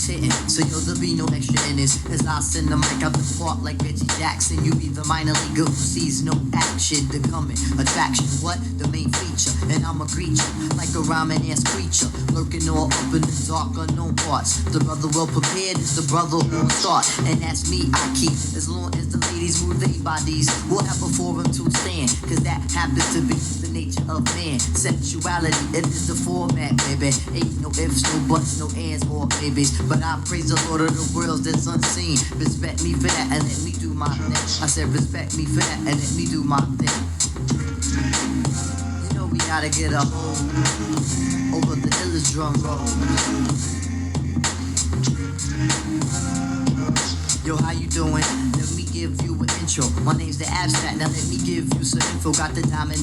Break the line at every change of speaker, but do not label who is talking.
hitting, so yo, there'll be no extra innings. As I send the mic out the park like Reggie Jackson. You be the minor leaguer who sees no action. The coming attraction, what? The main feature. And I'm a creature, like a rhyming ass creature, lurking all up in the dark unknown parts. The brother well prepared is the brother who will start. And that's me, I keep. As long as the ladies move their bodies, we'll have a forum to stand. Cause that happens to be the nature of man. Sensuality, it is the format, baby. Ain't no ifs, no buts, no ands, or babies. But I praise the Lord of the worlds that's unseen. Respect me for that and let me do my thing. I said respect me for that and let me do my thing. You know we gotta get a hold over the illest drum roll. Yo, how you doing? Let me give you an intro. My name's the Abstract. Now let me give you some info. Got the diamond.